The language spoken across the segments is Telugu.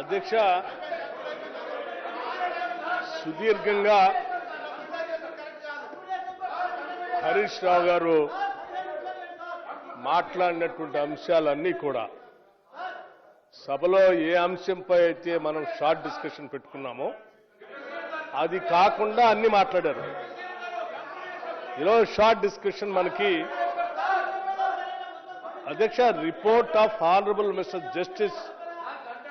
అధ్యక్ష సుదీర్ఘంగా హరీష్ రావు గారు మాట్లాడినటువంటి అంశాలన్నీ కూడా సభలో ఏ అంశంపై అయితే మనం షార్ట్ డిస్కషన్ పెట్టుకున్నామో అది కాకుండా అన్ని మాట్లాడారు. ఈరోజు షార్ట్ డిస్కషన్ మనకి అధ్యక్ష report of honourable mister justice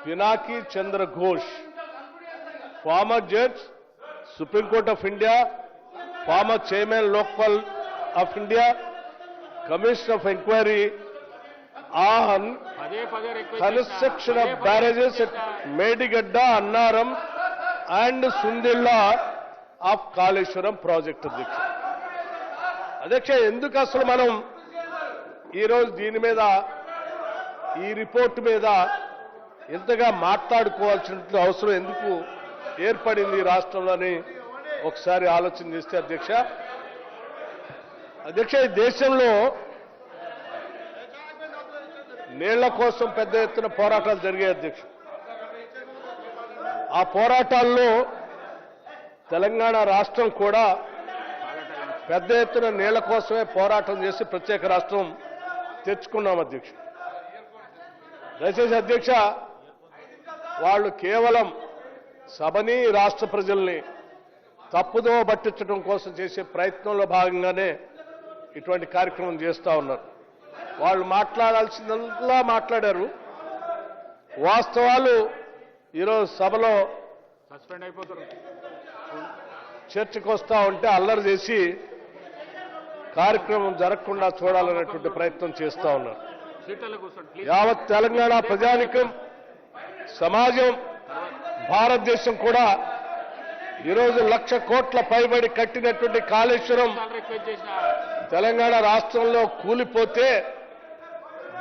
Pinaki Chandra Ghosh, former judge, supreme court of India, former chairman Lokpal of India, commission of enquiry on construction of barrages at Medigadda, Annaram and Sundilla of Kaleshwaram project. అధ్యక్ష ఎందుకు అసలు మనం ఈరోజు దీని మీద ఈ రిపోర్ట్ మీద ఎంతగా మాట్లాడుకోవాల్సిన అవసరం ఎందుకు ఏర్పడింది ఈ రాష్ట్రంలోని ఒకసారి ఆలోచన చేస్తే అధ్యక్ష ఈ దేశంలో నీళ్ల కోసం పెద్ద ఎత్తున పోరాటాలు జరిగాయి అధ్యక్ష. ఆ పోరాటాల్లో తెలంగాణ రాష్ట్రం కూడా పెద్ద ఎత్తున నీళ్ల కోసమే పోరాటం చేసి ప్రత్యేక రాష్ట్రం తెచ్చుకున్నాం అధ్యక్ష. దయచేసి అధ్యక్ష వాళ్ళు కేవలం సభని రాష్ట్ర ప్రజల్ని తప్పుదో పట్టించడం కోసం చేసే ప్రయత్నంలో భాగంగానే ఇటువంటి కార్యక్రమం చేస్తూ ఉన్నారు. వాళ్ళు మాట్లాడాల్సిందల్లా మాట్లాడారు. వాస్తవాలు ఈరోజు సభలో సస్పెండ్ అయిపోతారు. చర్చకు వస్తూ ఉంటే అల్లరి చేసి కార్యక్రమం జరగకుండా చూడాలనేటువంటి ప్రయత్నం చేస్తూ ఉన్నారు. యావత్ తెలంగాణ ప్రజానికం, సమాజం, భారతదేశం కూడా ఈరోజు 1,00,000 కోట్ల పైబడి కట్టినటువంటి కాళేశ్వరం తెలంగాణ రాష్ట్రంలో కూలిపోతే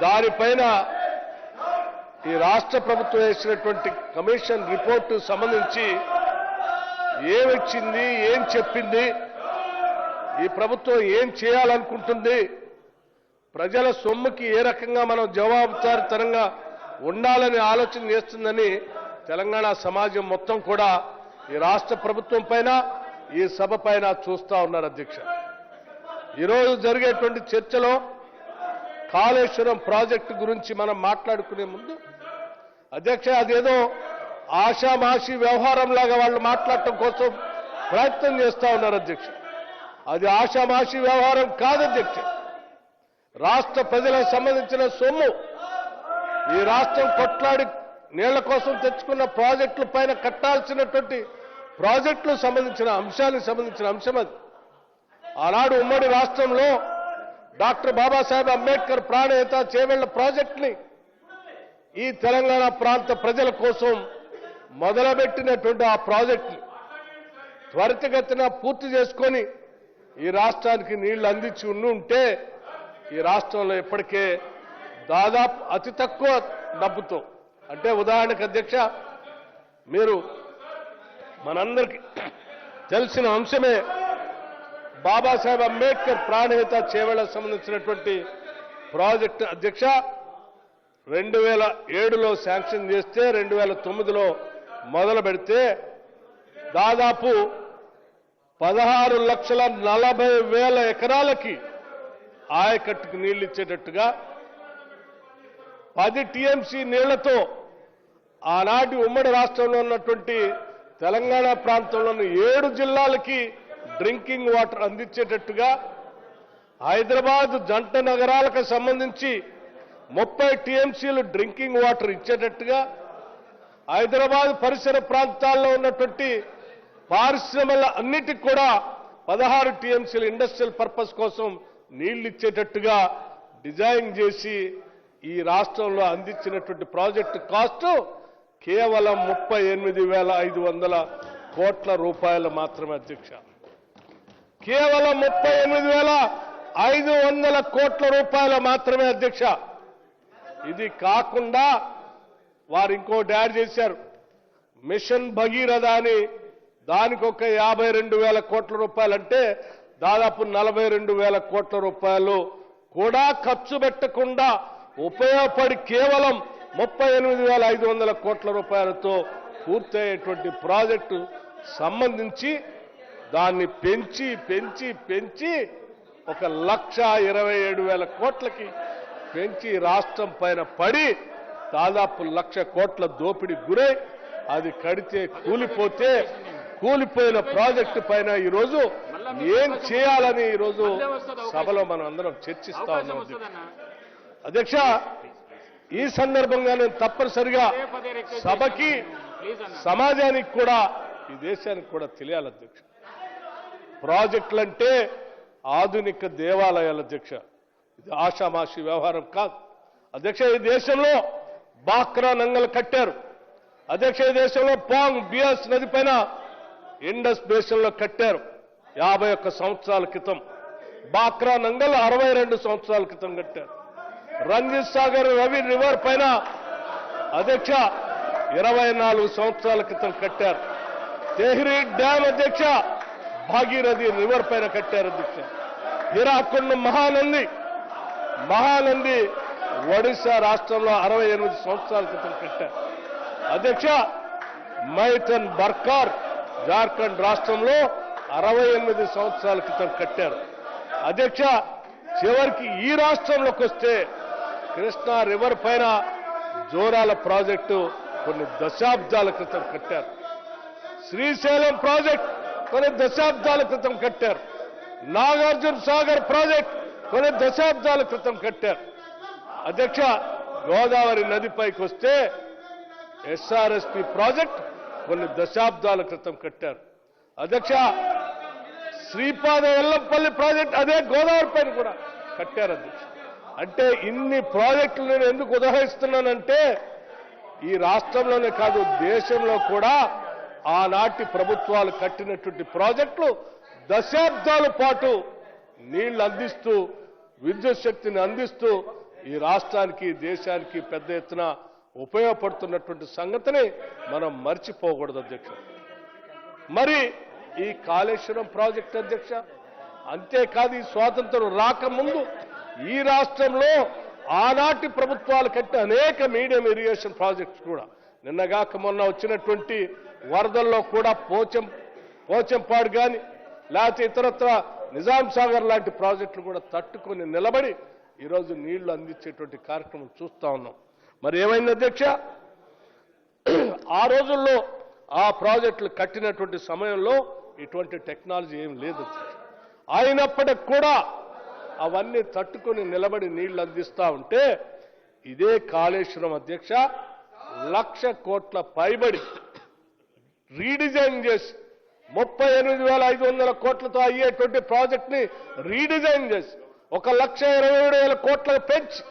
దానిపైన ఈ రాష్ట్ర ప్రభుత్వం వేసినటువంటి కమిషన్ రిపోర్టు సంబంధించి ఏమిచ్చింది, ఏం చెప్పింది, ఈ ప్రభుత్వం ఏం చేయాలనుకుంటుంది, ప్రజల సొమ్ముకి ఏ రకంగా మనం జవాబుదారీతనంగా ఉండాలని ఆలోచన చేస్తుందని తెలంగాణ సమాజం మొత్తం కూడా ఈ రాష్ట్ర ప్రభుత్వం పైన, ఈ సభ పైన చూస్తా ఉన్నారు అధ్యక్ష. ఈరోజు జరిగేటువంటి చర్చలో కాళేశ్వరం ప్రాజెక్టు గురించి మనం మాట్లాడుకునే ముందు అధ్యక్ష అదేదో ఆషామాషి వ్యవహారంలాగా వాళ్ళు మాట్లాడటం కోసం ప్రయత్నం చేస్తా ఉన్నారు అధ్యక్ష. అది ఆషామాషి వ్యవహారం కాదు అధ్యక్ష. రాష్ట్ర ప్రజలకు సంబంధించిన సొమ్ము, ఈ రాష్ట్రం కొట్లాడి నీళ్ల కోసం తెచ్చుకున్న ప్రాజెక్టుల పైన కట్టాల్సినటువంటి ప్రాజెక్టులకు సంబంధించిన అంశానికి సంబంధించిన అంశం అది. ఆనాడు ఉమ్మడి రాష్ట్రంలో డాక్టర్ బాబాసాహెబ్ అంబేద్కర్ ప్రాణేత చేవెళ్ల ప్రాజెక్టుని ఈ తెలంగాణ ప్రాంత ప్రజల కోసం మొదలుపెట్టినటువంటి ఆ ప్రాజెక్టుని త్వరితగతిన పూర్తి చేసుకొని ఈ రాష్ట్రానికి నీళ్లు అందించి ఉంటే ఈ రాష్ట్రంలో ఇప్పటికే దాదాపు అతి తక్కువ డబ్బుతో, అంటే ఉదాహరణకు అధ్యక్ష మీరు మనందరికీ తెలిసిన అంశమే బాబాసాహెబ్ అంబేద్కర్ ప్రాణహిత చేవెళ్లకు సంబంధించినటువంటి ప్రాజెక్టు అధ్యక్ష 2007లో శాంక్షన్ చేస్తే 2009లో మొదలు పెడితే దాదాపు 16,40,000 ఎకరాలకి ఆయకట్టుకు నీళ్లు ఇచ్చేటట్టుగా 10 టీఎంసీ నీళ్లతో ఆనాటి ఉమ్మడి రాష్ట్రంలో ఉన్నటువంటి తెలంగాణ ప్రాంతంలోని 7 జిల్లాలకి డ్రింకింగ్ వాటర్ అందించేటట్టుగా, హైదరాబాద్ జంట నగరాలకు సంబంధించి 30 టీఎంసీలు డ్రింకింగ్ వాటర్ ఇచ్చేటట్టుగా, హైదరాబాద్ పరిసర ప్రాంతాల్లో ఉన్నటువంటి పారిశ్రమల అన్నిటికి కూడా 16 టీఎంసీలు ఇండస్ట్రియల్ పర్పస్ కోసం నీళ్లు ఇచ్చేటట్టుగా డిజైన్ చేసి ఈ రాష్ట్రంలో అందించినటువంటి ప్రాజెక్టు కాస్ట్ కేవలం 38,500 కోట్ల రూపాయలు మాత్రమే అధ్యక్ష. కేవలం 38,500 కోట్ల రూపాయలు మాత్రమే అధ్యక్ష. ఇది కాకుండా వారు ఇంకోటి యాడ్ చేశారు, మిషన్ భగీరథ అని, దానికి ఒక 52,000 కోట్ల రూపాయలు, అంటే దాదాపు 42,000 కోట్ల రూపాయలు కూడా ఖర్చు పెట్టకుండా ఉపయోగపడి కేవలం 38,500 కోట్ల రూపాయలతో పూర్తయ్యేటువంటి ప్రాజెక్టు సంబంధించి దాన్ని పెంచి పెంచి పెంచి 1,27,000 కోట్లకి పెంచి రాష్ట్రం పైన పడి దాదాపు 1,00,000 కోట్ల దోపిడీ గురై అది కడితే కూలిపోయిన ప్రాజెక్టు పైన ఈరోజు ఏం చేయాలని ఈరోజు సభలో మనం అందరం చర్చిస్తా ఉన్నాం అధ్యక్ష. ఈ సందర్భంగా నేను తప్పనిసరిగా సభకి సమాజానికి కూడా ఈ దేశానికి కూడా తెలియాలి అధ్యక్ష. ప్రాజెక్టులంటే ఆధునిక దేవాలయాల అధ్యక్ష, ఇది ఆషామాషి వ్యవహారం కాదు అధ్యక్ష. ఈ దేశంలో బాక్రా నంగల్ కట్టారు అధ్యక్ష. ఈ దేశంలో పాంగ్ బియాస్ నది పైన ఇండస్ బేసిన్లో కట్టారు 51 సంవత్సరాల క్రితం. బాక్రా నంగల్ 62 సంవత్సరాల క్రితం కట్టారు. రంజిత్ సాగర్ రవి రివర్ పైన అధ్యక్ష 24 సంవత్సరాల క్రితం కట్టారు. తెహ్రీ డ్యామ్ అధ్యక్ష భాగీరథి రివర్ పైన కట్టారు అధ్యక్ష. హీరాకుండ్ మహానంది ఒడిశా రాష్ట్రంలో 68 సంవత్సరాల క్రితం కట్టారు అధ్యక్ష. మైథన్ బర్కార్ జార్ఖండ్ రాష్ట్రంలో 68 సంవత్సరాల క్రితం కట్టారు అధ్యక్ష. చివరికి ఈ రాష్ట్రంలోకి వస్తే కృష్ణా రివర్ పైన జోరాల ప్రాజెక్టు కొన్ని దశాబ్దాల క్రితం కట్టారు. శ్రీశైలం ప్రాజెక్ట్ కొన్ని దశాబ్దాల క్రితం కట్టారు. నాగార్జున సాగర్ ప్రాజెక్ట్ కొన్ని దశాబ్దాల క్రితం కట్టారు అధ్యక్ష. గోదావరి నదిపైకి వస్తే ఎస్ఆర్ఎస్పి ప్రాజెక్ట్ కొన్ని దశాబ్దాల క్రితం కట్టారు అధ్యక్ష. శ్రీపాద ఎల్లంపల్లి ప్రాజెక్ట్ అదే గోదావరి పైన కూడా కట్టారు అధ్యక్ష. అంటే ఇన్ని ప్రాజెక్టులు నేను ఎందుకు ఉదహరిస్తున్నానంటే ఈ రాష్ట్రంలోనే కాదు దేశంలో కూడా ఆనాటి ప్రభుత్వాలు కట్టినటువంటి ప్రాజెక్టులు దశాబ్దాల పాటు నీళ్లు అందిస్తూ విద్యుత్ శక్తిని అందిస్తూ ఈ రాష్ట్రానికి దేశానికి పెద్ద ఎత్తున ఉపయోగపడుతున్నటువంటి సంగతిని మనం మర్చిపోకూడదు అధ్యక్ష. మరి ఈ కాళేశ్వరం ప్రాజెక్ట్ అధ్యక్ష అంతేకాదు ఈ స్వాతంత్రం రాకముందు ఈ రాష్ట్రంలో ఆనాటి ప్రభుత్వాలు కట్టిన అనేక మీడియం ఇరిగేషన్ ప్రాజెక్ట్స్ కూడా నిన్నగాక మొన్న వచ్చినటువంటి వరదల్లో కూడా పోచంపాడు కానీ లేకపోతే ఇతరత్ర నిజాం సాగర్ లాంటి ప్రాజెక్టులు కూడా తట్టుకొని నిలబడి ఈరోజు నీళ్లు అందించేటువంటి కార్యక్రమం చూస్తా ఉన్నాం. మరి ఏమైంది అధ్యక్ష? ఆ రోజుల్లో ఆ ప్రాజెక్టులు కట్టినటువంటి సమయంలో ఇటువంటి టెక్నాలజీ ఏం లేదు అయినప్పటికి కూడా అవన్నీ తట్టుకొని నిలబడి నీళ్లు అందిస్తా ఉంటే ఇదే కాళేశ్వరం అధ్యక్ష 1,00,000 కోట్ల పైబడి రీడిజైన్ చేసి 38,500 కోట్లతో అయ్యేటువంటి ప్రాజెక్ట్ ని రీడిజైన్ చేసి 1,27,000 కోట్లకు పెంచి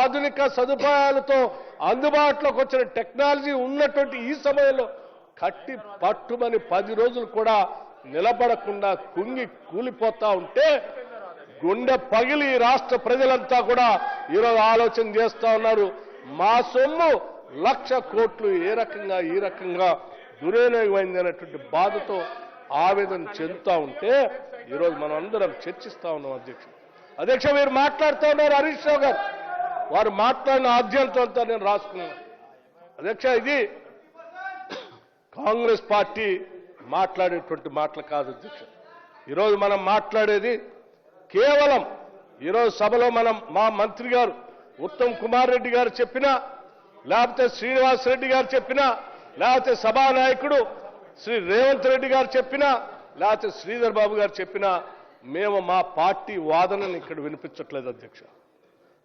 ఆధునిక సదుపాయాలతో అందుబాటులోకి వచ్చిన టెక్నాలజీ ఉన్నటువంటి ఈ సమయంలో కట్టి పట్టుమని 10 రోజులు కూడా నిలబడకుండా కుంగి కూలిపోతా ఉంటే గుండె పగిలి రాష్ట్ర ప్రజలంతా కూడా ఈరోజు ఆలోచన చేస్తా ఉన్నారు. మా సొమ్ము 1,00,000 కోట్లు ఈ రకంగా దుర్వినియోగమైంది అనేటువంటి బాధతో ఆవేదన చెందుతా ఉంటే ఈరోజు మనం అందరం చర్చిస్తా ఉన్నాం అధ్యక్ష. మీరు మాట్లాడుతూ ఉన్నారు హరీష్ రావు గారు, వారు మాట్లాడిన ఆద్యంతం అంతా నేను రాసుకున్నాను అధ్యక్ష. ఇది కాంగ్రెస్ పార్టీ మాట్లాడేటువంటి మాటలు కాదు అధ్యక్ష. ఈరోజు మనం మాట్లాడేది కేవలం ఈరోజు సభలో మా మంత్రి గారు ఉత్తమ్ కుమార్ రెడ్డి గారు చెప్పినా లేకపోతే శ్రీనివాస్ రెడ్డి గారు చెప్పినా లేకపోతే సభానాయకుడు శ్రీ రేవంత్ రెడ్డి గారు చెప్పినా లేకపోతే శ్రీధర్ బాబు గారు చెప్పినా మేము మా పార్టీ వాదనను ఇక్కడ వినిపించట్లేదు అధ్యక్ష.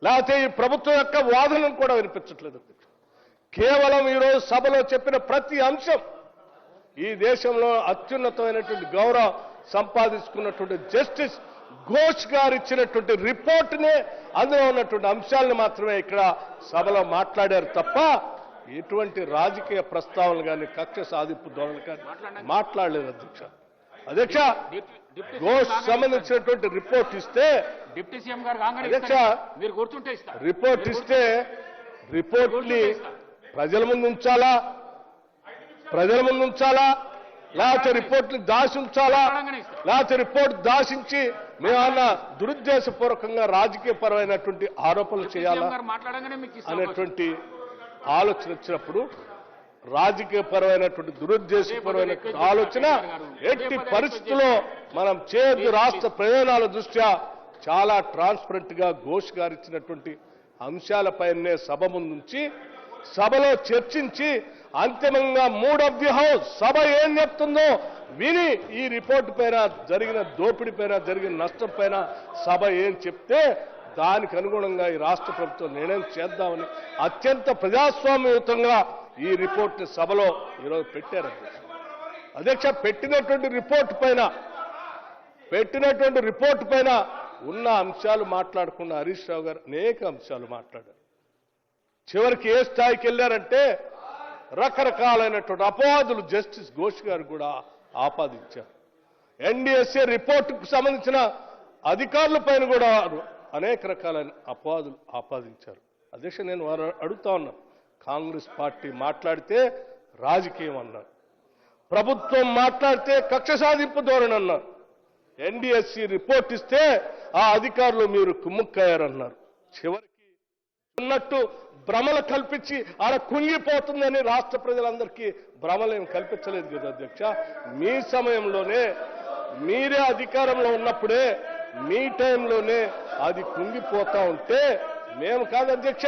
లేకపోతే ఈ ప్రభుత్వం యొక్క వాదనను కూడా వినిపించట్లేదు అధ్యక్ష. కేవలం ఈరోజు సభలో చెప్పిన ప్రతి అంశం ఈ దేశంలో అత్యున్నతమైనటువంటి గౌరవం సంపాదించుకున్నటువంటి జస్టిస్ ఘోష్ గారు ఇచ్చినటువంటి రిపోర్ట్నే అందులో ఉన్నటువంటి అంశాలను మాత్రమే ఇక్కడ సభలో మాట్లాడారు తప్ప ఎటువంటి రాజకీయ ప్రస్తావనలు కానీ కక్ష సాధింపు ధోరణులు కానీ మాట్లాడలేదు అధ్యక్ష. ఘోష్ సంబంధించినటువంటి రిపోర్ట్ ఇస్తే డిప్యూటీ సీఎం గారు అధ్యక్ష మీరు గుర్తుంటే రిపోర్ట్ ఇస్తే రిపోర్ట్ని ప్రజల ముందు ఉంచాలా లేకపోతే రిపోర్ట్ని దాచి ఉంచాలా లేకపోతే రిపోర్ట్ దాచించి మేమన్నా దురుద్దేశపూర్వకంగా రాజకీయపరమైనటువంటి ఆరోపణలు చేయాలా గారు మాట్లాడంగానే మీకు ఇస్తాం. అనేటువంటి ఆలోచన వచ్చినప్పుడు రాజకీయపరమైనటువంటి దురుద్దేశపరమైన ఆలోచన ఎట్టి పరిస్థితుల్లో మనం చేయొద్దు. రాష్ట్ర ప్రయోజనాల దృష్ట్యా చాలా ట్రాన్స్పరెంట్ గా ఘోష్ గారు ఇచ్చినటువంటి అంశాలపైనే సభ ముందుంచి సభలో చర్చించి అంతిమంగా మూడ్ ఆఫ్ ది హౌస్ సభ ఏం చెప్తుందో విని ఈ రిపోర్టు పైన జరిగిన దోపిడీ పైన జరిగిన నష్టం పైన సభ ఏం చెప్తే దానికి అనుగుణంగా ఈ రాష్ట్ర ప్రభుత్వం నిర్ణయం చేద్దామని అత్యంత ప్రజాస్వామ్యయుతంగా ఈ రిపోర్ట్ సభలో ఈరోజు పెట్టారు. అధ్యక్ష పెట్టినటువంటి రిపోర్ట్ పైన ఉన్న అంశాలు మాట్లాడకుండా హరీష్ రావు గారు అనేక అంశాలు మాట్లాడారు. చివరికి ఏ స్థాయికి వెళ్ళారంటే రకరకాలైనటువంటి అపవాదులు జస్టిస్ ఘోష్ గారు కూడా ఆపాదించారు. ఎన్డీఎస్ఏ రిపోర్టుకు సంబంధించిన అధికారుల పైన కూడా అనేక రకాలైన అపవాదులు ఆపాదించారు. అధ్యక్ష నేను వారు అడుగుతా ఉన్నాను, కాంగ్రెస్ పార్టీ మాట్లాడితే రాజకీయం అన్నారు, ప్రభుత్వం మాట్లాడితే కక్ష సాధింపు ధోరణి అన్నారు, ఎన్డీఎస్సీ రిపోర్ట్ ఇస్తే ఆ అధికారులు మీరు కుమ్ముక్కయ్యారన్నారు. చివరికి ఉన్నట్టు భ్రమలు కల్పించి ఆడ కుంగిపోతుందని రాష్ట్ర ప్రజలందరికీ భ్రమలేం కల్పించలేదు కదా అధ్యక్ష. మీ సమయంలోనే మీరే అధికారంలో ఉన్నప్పుడే మీ టైంలోనే అది కుంగిపోతా ఉంటే మేము కాదు అధ్యక్ష,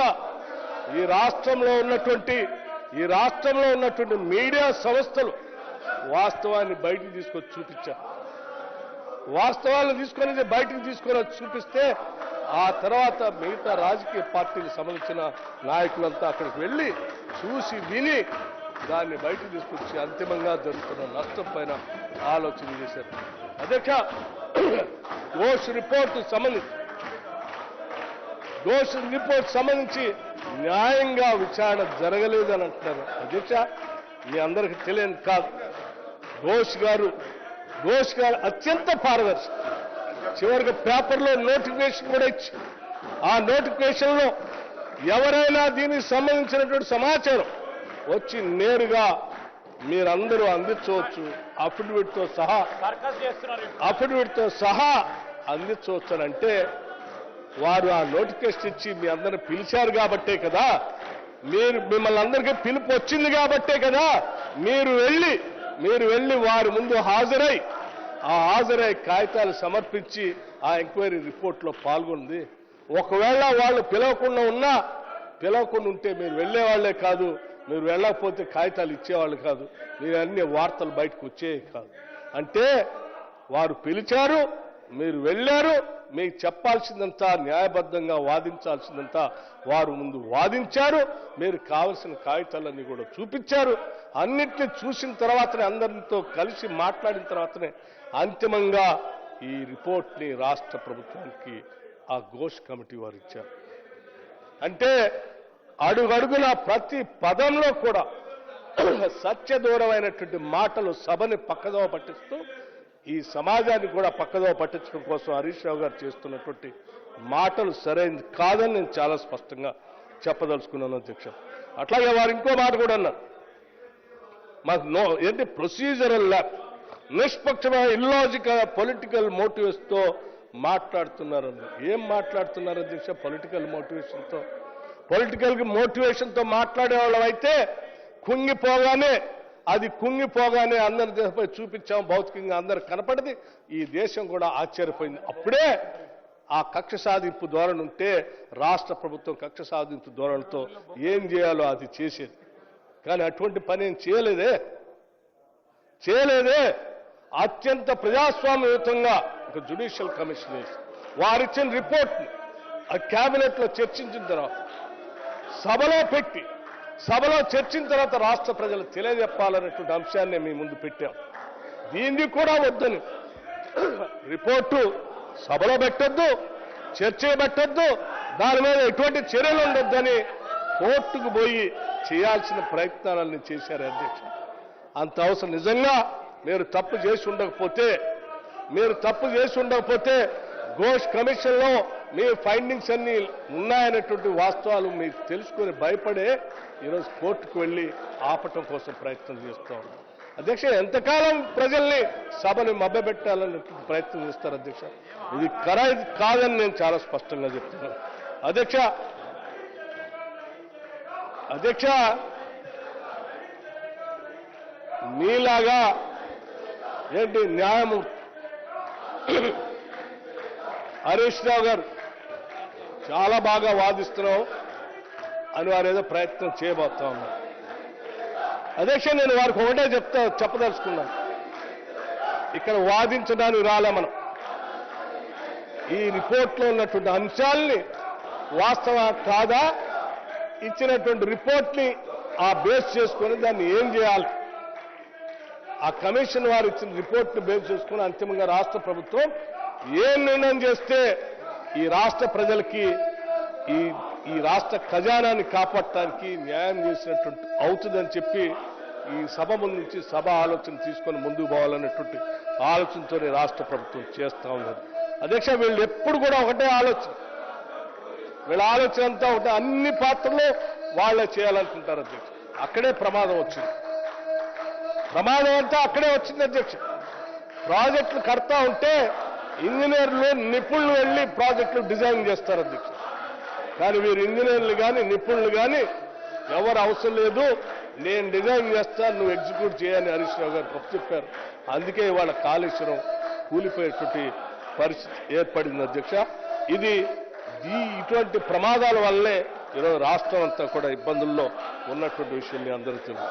ఈ రాష్ట్రంలో ఉన్నటువంటి మీడియా సంస్థలు వాస్తవాన్ని బయటికి తీసుకొచ్చి చూపించారు. వాస్తవాలను బయటికి తీసుకొని చూపిస్తే ఆ తర్వాత మిగతా రాజకీయ పార్టీలకు సంబంధించిన నాయకులంతా అక్కడికి వెళ్ళి చూసి విని దాన్ని బయటికి తీసుకొచ్చి అంతిమంగా జరుగుతున్న నష్టం పైన ఆలోచన చేశారు. అధ్యక్ష ఘోష్ రిపోర్ట్ సంబంధించి న్యాయంగా విచారణ జరగలేదని అంటున్నారు. అధ్యక్ష మీ అందరికీ తెలియని కాదు, ఘోష్ గారు అత్యంత పారదర్శక. చివరికి పేపర్లో నోటిఫికేషన్ కూడా ఇచ్చి ఆ నోటిఫికేషన్లో ఎవరైనా దీనికి సంబంధించినటువంటి సమాచారం వచ్చి నేరుగా మీరందరూ అందించవచ్చు, అఫిడవిట్తో సహా అందించవచ్చు అని అంటే వారు ఆ నోటిఫికేషన్ ఇచ్చి మీ అందరిని పిలిచారు కాబట్టే కదా, మిమ్మల్ని అందరికీ పిలుపు వచ్చింది కాబట్టే కదా మీరు వెళ్ళి వారి ముందు హాజరై కాగితాలు సమర్పించి ఆ ఎంక్వైరీ రిపోర్ట్లో పాల్గొంది. ఒకవేళ వాళ్ళు పిలవకుండా ఉంటే మీరు వెళ్లేవాళ్లే కాదు, మీరు వెళ్ళకపోతే కాగితాలు ఇచ్చేవాళ్ళు కాదు, మీరు అన్ని వార్తలు బయటకు వచ్చేవి కాదు. అంటే వారు పిలిచారు, మీరు వెళ్ళారు, మీకు చెప్పాల్సిందంతా న్యాయబద్ధంగా వాదించాల్సిందంతా వారు ముందు వాదించారు, మీరు కావలసిన కాగితాలన్నీ కూడా చూపించారు. అన్నిటినీ చూసిన తర్వాతనే అందరితో కలిసి మాట్లాడిన తర్వాతనే అంతిమంగా ఈ రిపోర్ట్ని రాష్ట్ర ప్రభుత్వానికి ఆ ఘోష్ కమిటీ వారు ఇచ్చారు. అంటే అడుగడుగున ప్రతి పదంలో కూడా సత్యదూరమైనటువంటి మాటలు సభని పక్కదోవ పట్టిస్తూ ఈ సమాజాన్ని కూడా పక్కదోవ పట్టించడం కోసం హరీష్ రావు గారు చేస్తున్నటువంటి మాటలు సరైనది కాదని నేను చాలా స్పష్టంగా చెప్పదలుచుకున్నాను అధ్యక్ష. అట్లాగే వారు ఇంకో మాట కూడా అన్నారు, మాకు ఏంటి ప్రొసీజరల్ ల్యాబ్ నిష్పక్షమైన ఇల్లాజికల్ పొలిటికల్ మోటివేషన్తో మాట్లాడుతున్నారని. ఏం మాట్లాడుతున్నారు అధ్యక్ష? పొలిటికల్ మోటివేషన్తో మాట్లాడేవాళ్ళం అయితే కుంగిపోగానే అందరి దేశంపై చూపించాం, భౌతికంగా అందరు కనపడింది, ఈ దేశం కూడా ఆశ్చర్యపోయింది. అప్పుడే ఆ కక్ష సాధింపు ధోరణి ఉంటే రాష్ట్ర ప్రభుత్వం కక్ష సాధింపు ధోరణితో ఏం చేయాలో అది చేసేది. కానీ అటువంటి పని ఏం చేయలేదే. అత్యంత ప్రజాస్వామ్యయుతంగా ఒక జ్యుడిషియల్ కమిషన్ వేసి వారిచ్చిన రిపోర్ట్ని ఆ క్యాబినెట్లో చర్చించిన తర్వాత సభలో చర్చించిన తర్వాత రాష్ట్ర ప్రజలు తెలియజెప్పాలనేటువంటి అంశాన్ని మీ ముందు పెట్టాం. దీన్ని కూడా వద్దని రిపోర్టు సభలో పెట్టొద్దు, చర్చ పెట్టొద్దు, దాని మీద ఎటువంటి చర్యలు ఉండొద్దని కోర్టుకు పోయి చేయాల్సిన ప్రయత్నాలన్నీ చేశారు అధ్యక్ష. అంత అవసరం. నిజంగా మీరు తప్పు చేసి ఉండకపోతే ఘోష్ కమిషన్లో మీ ఫైండింగ్స్ అన్ని ఉన్నాయనేటువంటి వాస్తవాలు మీరు తెలుసుకొని భయపడే ఈరోజు కోర్టుకు వెళ్ళి ఆపటం కోసం ప్రయత్నం చేస్తూ ఉన్నారు అధ్యక్ష ఎంతకాలం ప్రజల్ని సభని మభ్యపెట్టాలని ప్రయత్నం చేస్తారు అధ్యక్ష. ఇది కాదని నేను చాలా స్పష్టంగా చెప్తున్నాను అధ్యక్ష. మీలాగా ఏంటి న్యాయమూర్తి హరీష్ రావు గారు చాలా బాగా వాదిస్తున్నావు అని వారు ఏదో ప్రయత్నం చేయబోతా ఉన్నారు అధ్యక్ష. నేను వారికి ఒకటే చెప్పదలుచుకున్నాను, ఇక్కడ వాదించడానికి రాలే మనం. ఈ రిపోర్ట్లో ఉన్నటువంటి అంశాలని వాస్తవ కాదా, ఇచ్చినటువంటి రిపోర్ట్ని ఆ బేస్ చేసుకొని దాన్ని ఏం చేయాలి, ఆ కమిషన్ వారు ఇచ్చిన రిపోర్ట్ని బేస్ చేసుకుని అంతిమంగా రాష్ట్ర ప్రభుత్వం ఏం నిర్ణయం చేస్తే ఈ రాష్ట్ర ప్రజలకి ఈ రాష్ట్ర ఖజానాన్ని కాపాడటానికి న్యాయం చేసినటువంటి అవుతుందని చెప్పి ఈ సభ ముందు నుంచి సభ ఆలోచన తీసుకొని ముందుకు పోవాలనేటువంటి ఆలోచనతోనే రాష్ట్ర ప్రభుత్వం చేస్తూ ఉన్నది అధ్యక్ష. వీళ్ళు ఎప్పుడు కూడా ఒకటే ఆలోచన, వీళ్ళ ఆలోచన అంతా ఒకటే, అన్ని పాత్రలు వాళ్ళే చేయాలనుకుంటారు అధ్యక్ష. అక్కడే ప్రమాదం వచ్చింది, ప్రమాదం అంతా అక్కడే వచ్చింది అధ్యక్ష. ప్రాజెక్టులు కడతా ఉంటే ఇంజనీర్లు నిపుణులు వెళ్ళి ప్రాజెక్టులు డిజైన్ చేస్తారు అధ్యక్ష. కానీ వీరు ఇంజనీర్లు కానీ నిపుణులు కానీ ఎవరు అవసరం లేదు, నేను డిజైన్ చేస్తాను, నువ్వు ఎగ్జిక్యూట్ చేయని హరీష్ రావు గారు తప్పు చెప్పారు. అందుకే ఇవాళ కాళేశ్వరం కూలిపోయేటువంటి పరిస్థితి ఏర్పడింది అధ్యక్ష. ఇటువంటి ప్రమాదాల వల్లే ఈరోజు రాష్ట్రం అంతా కూడా ఇబ్బందుల్లో ఉన్నటువంటి విషయం మీ అందరికీ తెలుసు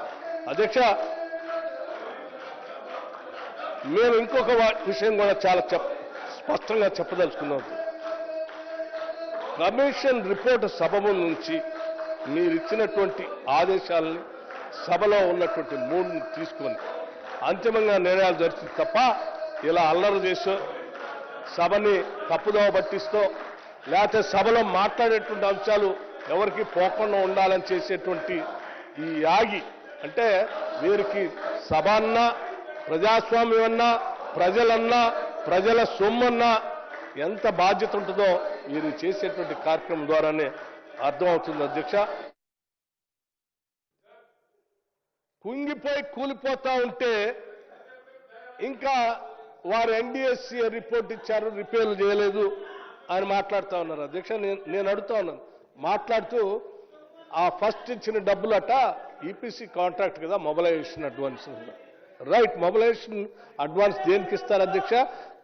అధ్యక్ష. మేము ఇంకొక విషయం కూడా చాలా స్పష్టంగా చెప్పదలుచుకున్నాం. కమిషన్ రిపోర్ట్ సభ ముందు నుంచి మీరు ఇచ్చినటువంటి ఆదేశాలని సభలో ఉన్నటువంటి మూడుని తీసుకొని అంతిమంగా నిర్ణయాలు జరుగుతుంది తప్ప ఇలా అల్లరి చేసో సభని తప్పుదోవ పట్టిస్తో లేకపోతే సభలో మాట్లాడేటువంటి అంశాలు ఎవరికి పోకుండా ఉండాలని చేసేటువంటి ఈ యాగి అంటే వీరికి సభ అన్నా ప్రజాస్వామ్యం అన్నా ప్రజలన్నా ప్రజల సొమ్మన్నా ఎంత బాధ్యత ఉంటుందో వీరు చేసేటువంటి కార్యక్రమం ద్వారానే అర్థమవుతుంది అధ్యక్ష. కుంగిపోయి కూలిపోతా ఉంటే ఇంకా వారు ఎన్డీఎస్సీ రిపోర్ట్ ఇచ్చారు, రిపేర్లు చేయలేదు అని మాట్లాడుతూ ఉన్నారు అధ్యక్ష. నేను అడుగుతా ఉన్నాను, మాట్లాడుతూ ఆ ఫస్ట్ ఇచ్చిన డబ్బులట ఈపీసీ కాంట్రాక్ట్ కదా, mobilisation advance. Right, mobilisation advance దేనికి ఇస్తారు అధ్యక్ష?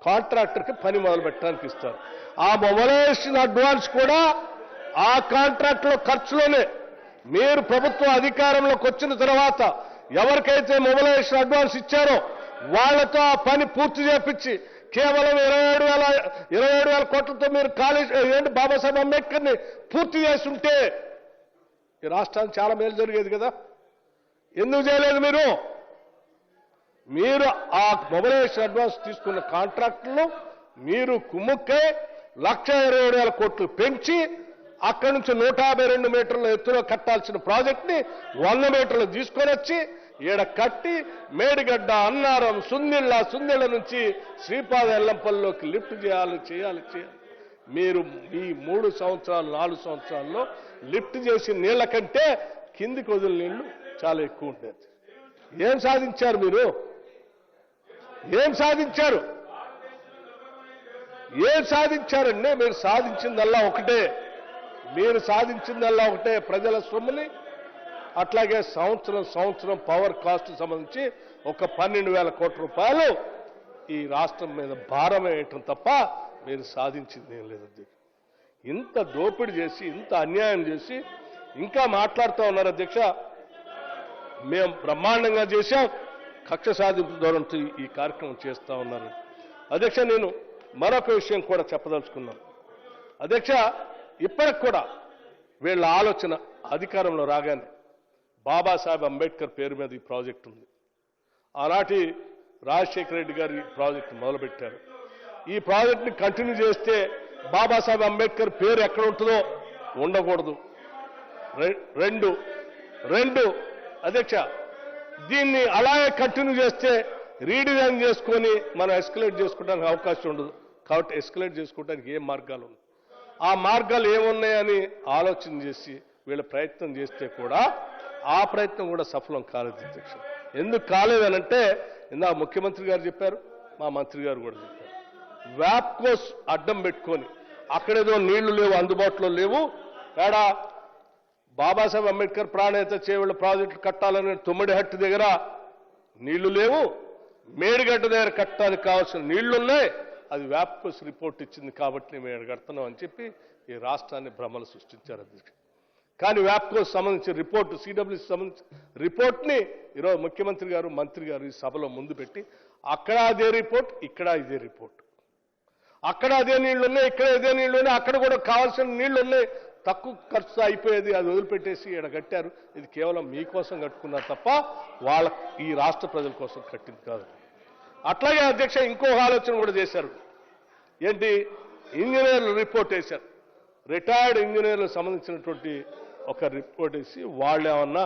కాంట్రాక్టర్కి పని మొదలు పెట్టడానికి ఇస్తారు. ఆ మొబిలైజేషన్ అడ్వాన్స్ కూడా ఆ కాంట్రాక్ట్లో ఖర్చులోనే మీరు ప్రభుత్వం అధికారంలోకి వచ్చిన తర్వాత ఎవరికైతే మొబిలైజేషన్ అడ్వాన్స్ ఇచ్చారో వాళ్లతో ఆ పని పూర్తి చేపించి కేవలం 27,000 కోట్లతో మీరు ఏంటి బాబాసాహెబ్ అంబేద్కర్ని పూర్తి చేస్తుంటే ఈ రాష్ట్రానికి చాలా మేలు జరిగేది కదా. ఎందుకు చేయలేదు మీరు ఆ మొబిలైజేషన్ అడ్వాన్స్ తీసుకున్న కాంట్రాక్టులను మీరు కుమ్ముక్కై 1,27,000 కోట్లు పెంచి అక్కడి నుంచి 152 మీటర్ల ఎత్తులో కట్టాల్సిన ప్రాజెక్ట్ని 100 మీటర్లు తీసుకొని వచ్చి ఈడ కట్టి మేడిగడ్డ, అన్నారం, సుందిళ్ళ నుంచి శ్రీపాద ఎల్లంపల్లిలోకి లిఫ్ట్ చేయాలి. మీరు ఈ 3 సంవత్సరాలు 4 సంవత్సరాల్లో లిఫ్ట్ చేసి నీళ్ల కంటే కిందికి వదిలిన నీళ్లు చాలా ఎక్కువ ఉండేది. ఏం సాధించారు మీరు? ఏం సాధించారండి? మీరు సాధించిందల్లా ఒకటే, ప్రజల సొమ్ముని అట్లాగే సంవత్సరం పవర్ కాస్ట్ సంబంధించి ఒక 12,000 కోట్ల రూపాయలు ఈ రాష్ట్రం మీద భారం వేయటం తప్ప మీరు సాధించింది ఏం లేదు. ఇంత దోపిడీ చేసి ఇంత అన్యాయం చేసి ఇంకా మాట్లాడుతూ ఉన్నారు అధ్యక్ష. మేము బ్రహ్మాండంగా చేశాం, కక్ష సాధింపు ధోరణితో ఈ కార్యక్రమం చేస్తూ ఉన్నారు అధ్యక్ష. నేను మరొక విషయం కూడా చెప్పదలుచుకున్నాను అధ్యక్ష. ఇప్పటికి కూడా వీళ్ళ ఆలోచన అధికారంలో రాగానే బాబాసాహెబ్ అంబేద్కర్ పేరు మీద ఈ ప్రాజెక్టు ఉంది. ఆనాటి రాజశేఖర రెడ్డి గారు ఈ ప్రాజెక్టు మొదలుపెట్టారు. ఈ ప్రాజెక్టుని కంటిన్యూ చేస్తే బాబాసాహెబ్ అంబేద్కర్ పేరు ఎక్కడ ఉంటుందో ఉండకూడదు. రెండు అధ్యక్ష, దీన్ని అలాగే కంటిన్యూ చేస్తే రీడిజైన్ చేసుకొని మనం ఎస్కలేట్ చేసుకోవడానికి అవకాశం ఉండదు. కాబట్టి ఎస్కలేట్ చేసుకోవడానికి ఏం మార్గాలు ఉన్నాయి, ఆ మార్గాలు ఏమున్నాయని ఆలోచన చేసి వీళ్ళ ప్రయత్నం చేస్తే కూడా ఆ ప్రయత్నం కూడా సఫలం కాలేదు అధ్యక్ష. ఎందుకు కాలేదనంటే ఇందా ముఖ్యమంత్రి గారు చెప్పారు, మా మంత్రి గారు కూడా చెప్పారు. వ్యాప్కోస్ అడ్డం పెట్టుకొని అక్కడేదో నీళ్లు లేవు, అందుబాటులో లేవు, ఏడా బాబాసాహెబ్ అంబేద్కర్ ప్రాణేత చేవళ్ళ ప్రాజెక్టులు కట్టాలని తుమ్మిడిహట్టు దగ్గర నీళ్లు లేవు, మేడిగడ్డ దగ్గర కట్టడానికి కావాల్సిన నీళ్లున్నాయి, అది వ్యాప్కోస్ రిపోర్ట్ ఇచ్చింది కాబట్టి మేము కడుతున్నాం అని చెప్పి ఈ రాష్ట్రాన్ని భ్రమలు సృష్టించారు అధ్యక్ష. కానీ వ్యాప్కోస్ సంబంధించిన రిపోర్టు, సిడబ్ల్యూసి సంబంధించిన రిపోర్ట్ని ఈరోజు ముఖ్యమంత్రి గారు, మంత్రి గారు ఈ సభలో ముందు పెట్టి అక్కడ అదే రిపోర్ట్, ఇక్కడ ఇదే రిపోర్ట్, అక్కడ అదే నీళ్లు ఉన్నాయి, ఇక్కడ ఇదే నీళ్లు ఉన్నాయి, అక్కడ కూడా కావాల్సిన నీళ్లు ఉన్నాయి, తక్కువ ఖర్చుతో అయిపోయేది, అది వదిలిపెట్టేసి ఇక్కడ కట్టారు. ఇది కేవలం మీకోసం కట్టుకున్నారు తప్ప వాళ్ళ ఈ రాష్ట్ర ప్రజల కోసం కట్టింది కాదు. అట్లాగే అధ్యక్ష ఇంకొక ఆలోచన కూడా చేశారు. ఏంటి? ఇంజనీర్లు రిపోర్ట్ వేశారు. రిటైర్డ్ ఇంజనీర్లకు సంబంధించినటువంటి ఒక రిపోర్ట్ వేసి వాళ్ళు ఏమన్నా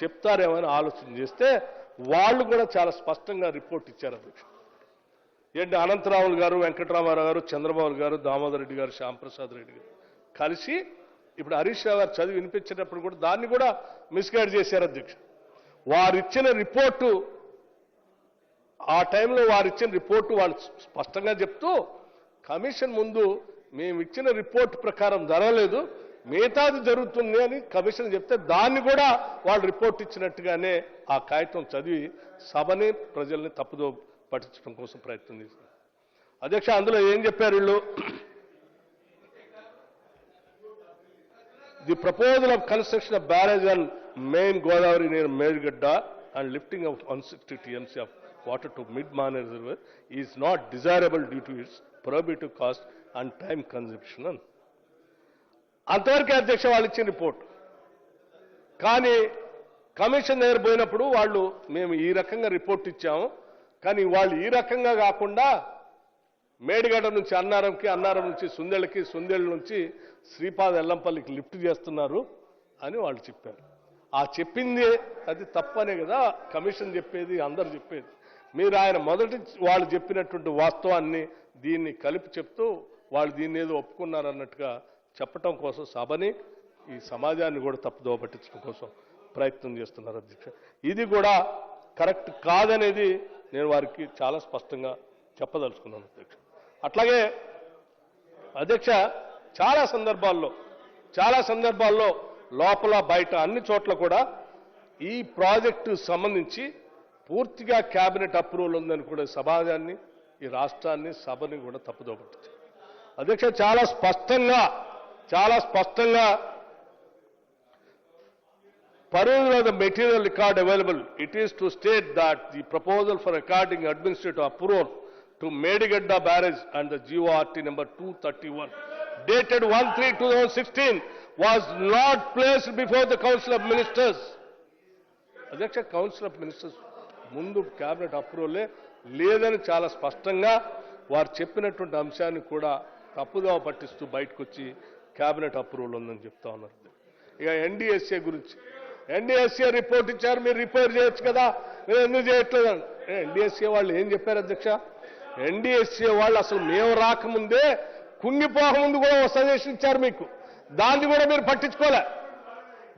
చెప్తారేమని ఆలోచన చేస్తే వాళ్ళు కూడా చాలా స్పష్టంగా రిపోర్ట్ ఇచ్చారు అధ్యక్ష. ఏంటి? అనంతరాములు గారు, వెంకటరామారావు గారు, చంద్రబాబు గారు, దామోదర్ రెడ్డి గారు, శ్యాంప్రసాద్ రెడ్డి గారు కలిసి ఇప్పుడు హరీష్ రావు గారు చదివి వినిపించేటప్పుడు కూడా దాన్ని కూడా మిస్గైడ్ చేశారు అధ్యక్ష. వారిచ్చిన రిపోర్టు, ఆ టైంలో వారిచ్చిన రిపోర్టు వాళ్ళు స్పష్టంగా చెప్తూ కమిషన్ ముందు మేము ఇచ్చిన రిపోర్టు ప్రకారం జరగలేదు, మిగతాది జరుగుతుంది అని కమిషన్ చెప్తే దాన్ని కూడా వాళ్ళు రిపోర్ట్ ఇచ్చినట్టుగానే ఆ కాగితం చదివి సభని, ప్రజల్ని తప్పుదో పట్టించడం కోసం ప్రయత్నం చేశారు అధ్యక్ష. అందులో ఏం చెప్పారు వీళ్ళు? The proposal of construction of barrage on main Godavari near Mergadda and lifting of 160 TMC of water to mid-Maner River is not desirable due to its prohibitive cost and time consumption. అంతవరకు అధ్యక్ష వాళ్ళు ఇచ్చిన రిపోర్ట్. కానీ కమిషన్ దగ్గర పోయినప్పుడు వాళ్ళు మేము ఈ రకంగా రిపోర్ట్ ఇచ్చాము, కానీ వాళ్ళు ఈ రకంగా కాకుండా మేడిగడ్డ నుంచి అన్నారంకి, అన్నారం నుంచి సుందెళ్ళకి, సుందెళ్ళ నుంచి శ్రీపాద ఎల్లంపల్లికి లిఫ్ట్ చేస్తున్నారు అని వాళ్ళు చెప్పారు. ఆ చెప్పింది అది తప్పనే కదా కమిషన్ చెప్పేది, అందరు చెప్పేది. మీరు ఆయన మొదటి వాళ్ళు చెప్పినటువంటి వాస్తవాన్ని దీన్ని కలిపి చెప్తూ వాళ్ళు దీన్ని ఏదో ఒప్పుకున్నారన్నట్టుగా చెప్పటం కోసం సభని, ఈ సమాజాన్ని కూడా తప్పుదోవ పట్టించడం కోసం ప్రయత్నం చేస్తున్నారు అధ్యక్ష. ఇది కూడా కరెక్ట్ కాదనేది నేను వారికి చాలా స్పష్టంగా చెప్పదలుచుకున్నాను అధ్యక్ష. అట్లాగే అధ్యక్ష చాలా సందర్భాల్లో లోపల బయట అన్ని చోట్ల కూడా ఈ ప్రాజెక్టు సంబంధించి పూర్తిగా కేబినెట్ అప్రూవల్ ఉందని కూడా సమాజాన్ని, ఈ రాష్ట్రాన్ని, సభని కూడా తప్పుదోవ పట్టించారు అధ్యక్ష. చాలా స్పష్టంగా perusal of the material record available, it is to state that the proposal for according administrative approval to Medigadda barrage and the GORT number 231 dated 1/3/2016 was not placed before the Council of Ministers. అధ్యక్ష, కౌన్సిల్ ఆఫ్ మినిస్టర్స్ ముందు క్యాబినెట్ అప్రూవలే లేదని చాలా స్పష్టంగా వారు చెప్పినటువంటి అంశాన్ని కూడా తప్పుదోవ పట్టిస్తూ బయటకు వచ్చి క్యాబినెట్ అప్రూవల్ ఉందని చెప్తా ఉన్నారు. ఇక ఎన్డీఎస్ఏ గురించి, ఎన్డీఎస్ఏ రిపోర్ట్ ఇచ్చారు, మీరు రిపేర్ చేయొచ్చు కదా, మీరు ఎందుకు చేయట్లేదు? ఎన్డీఎస్ఏ వాళ్ళు ఏం చెప్పారు అధ్యక్ష? ఎన్డీఎస్ఏ వాళ్ళు అసలు మేము రాకముందే, కుంగిపోకముందు కూడా ఒక సజెషన్ ఇచ్చారు మీకు, దాన్ని కూడా మీరు పట్టించుకోలే.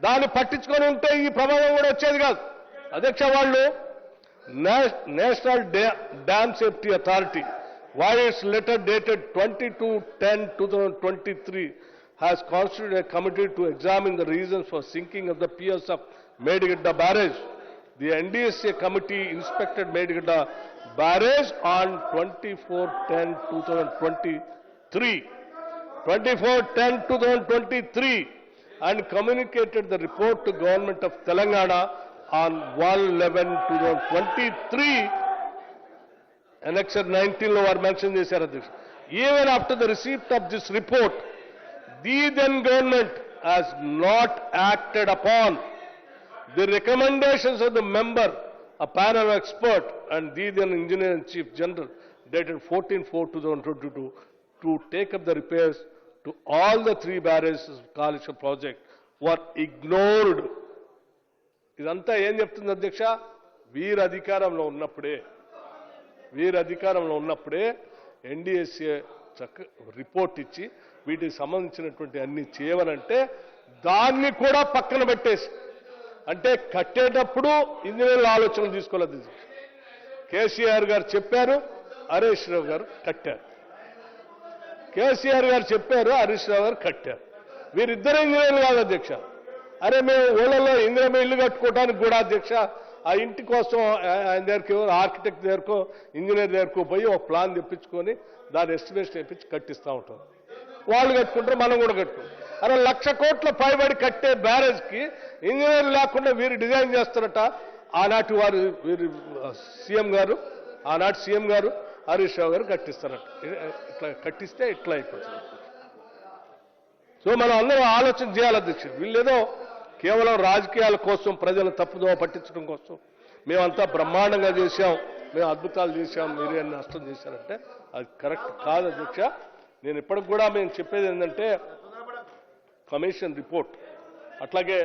దాన్ని పట్టించుకొని ఉంటే ఈ ప్రమాదం కూడా వచ్చేది కాదు అధ్యక్ష. వాళ్ళు national dam safety authority via its letter dated 22/10/2023 has constituted a committee to examine the reasons for sinking of the piers of Medigadda barrage. The NDSA committee inspected Medigadda barrage on 24/10/2023 and communicated the report to Government of Telangana on 1/11/2023. Annexure 19 lo var mention chesaru adhyaksh. Even after the receipt of this report, the then government has not acted upon the recommendations of the member, a panel of expert, and the then engineer and chief general dated 14/4/2022 to take up the repairs to all the 3 barrages Kaleshwaram project were ignored. ఇదంతా ఏం చెప్తుంది అధ్యక్ష? వీరు అధికారంలో ఉన్నప్పుడే ఎన్డీఎస్ఏ రిపోర్ట్ ఇచ్చి వీటికి సంబంధించినటువంటి అన్ని చేయవనంటే దాన్ని కూడా పక్కన పెట్టేసి అంటే కట్టేటప్పుడు ఇంజనీర్ల ఆలోచనలు తీసుకోలేదు. కేసీఆర్ గారు చెప్పారు, హరీష్ రావు గారు కట్టారు. కేసీఆర్ గారు చెప్పారు, హరీష్ రావు గారు కట్టారు. వీరిద్దరు ఇంజనీర్లు కాదు అధ్యక్ష. అరే మేము ఊళ్ళలో ఇందిరమ్మ ఇల్లు కట్టుకోవడానికి కూడా అధ్యక్ష ఆ ఇంటి కోసం ఆయన దగ్గరికి ఆర్కిటెక్ట్ దగ్గరకో ఇంజనీర్ దగ్గరకో పోయి ఒక ప్లాన్ తెప్పించుకొని దాని ఎస్టిమేషన్ తెప్పించి కట్టిస్తూ ఉంటాం. వాళ్ళు కట్టుకుంటారు, మనం కూడా కట్టుకుంటాం. అరే 1,00,000 కోట్ల పైబడి కట్టే బ్యారేజ్కి ఇంజనీర్లు లేకుండా వీరు డిజైన్ చేస్తారట. ఆనాటి వారు వీరు సీఎం గారు, ఆనాటి సీఎం గారు హరీష్ రావు గారు కట్టిస్తారట. ఇట్లా కట్టిస్తే ఇట్లా అయిపోతుంది. సో మనం అందరం ఆలోచన చేయాలి అధ్యక్ష. వీళ్ళేదో కేవలం రాజకీయాల కోసం ప్రజల తప్పుదోవ పట్టించడం కోసం మేమంతా బ్రహ్మాండంగా చేశాం, మేము అద్భుతాలు చేశాం, మీరే నష్టం చేశారంటే అది కరెక్ట్ కాదు అధ్యక్ష. నేను ఇప్పటికి కూడా మేము చెప్పేది ఏంటంటే కమిషన్ రిపోర్ట్, అట్లాగే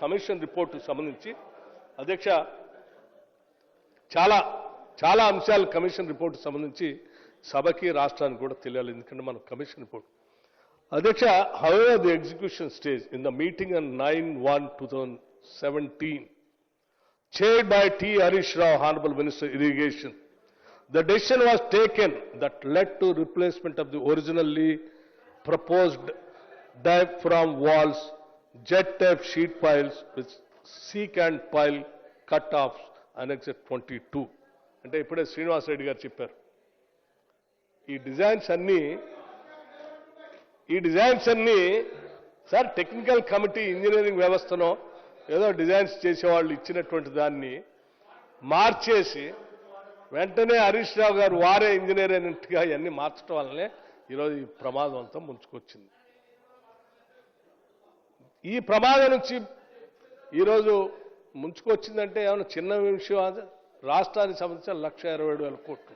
కమిషన్ రిపోర్టు సంబంధించి అధ్యక్ష చాలా చాలా అంశాలు కమిషన్ రిపోర్టు సంబంధించి సభకి రాష్ట్రానికి కూడా తెలియాలి. ఎందుకంటే మన కమిషన్ రిపోర్ట్ అధ్యక్ష, however the execution stage in the meeting on 9/1/2017 chaired by T. Harish Rao, Honorable Minister Irrigation, the decision was taken that led to replacement of the originally proposed diaphragm walls, jet type sheet piles with secant pile cut-offs annexed 22. అంటే ఇప్పుడే శ్రీనివాస్ రెడ్డి గారు చెప్పారు. ఈ డిజైన్స్ అన్ని సార్ టెక్నికల్ కమిటీ ఇంజనీరింగ్ వ్యవస్థనో ఏదో డిజైన్స్ చేసేవాళ్ళు ఇచ్చినటువంటి దాన్ని మార్చేసి వెంటనే హరీష్ రావు గారు వారే ఇంజనీర్ అయినట్టుగా ఇవన్నీ మార్చడం వల్లనే ఈరోజు ఈ ప్రమాదం అంతా ముంచుకొచ్చింది. ఈ ప్రమాదం నుంచి ఈరోజు ముంచుకొచ్చిందంటే ఏమైనా చిన్న విషయం అది. రాష్ట్రానికి సంబంధించిన 1,27,000 కోట్లు,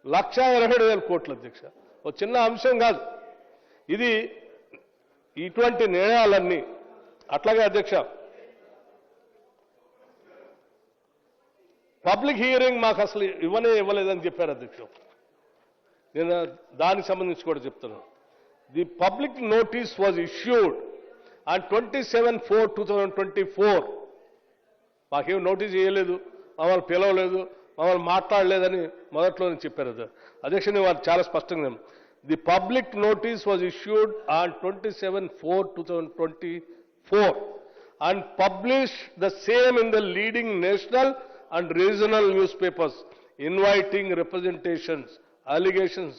1,27,000 కోట్లు అధ్యక్ష, ఒక చిన్న అంశం కాదు ఇది. ఇటువంటి నిర్ణయాలన్నీ అట్లాగే అధ్యక్ష పబ్లిక్ హియరింగ్ మాకు అసలు ఇవ్వలేదని చెప్పారు అధ్యక్ష. నేను దానికి సంబంధించి కూడా చెప్తున్నాను. The public notice was issued on 27/4/2024. మాకేం నోటీస్ చేయలేదు, మమ్మల్ని పిలవలేదు, మమ్మల్ని మాట్లాడలేదని మొదట్లోనే చెప్పారు అధ్యక్ష. వారు చాలా స్పష్టంగా the public notice was issued on 27/4/2024 and published the same in the leading national and regional newspapers, inviting representations, allegations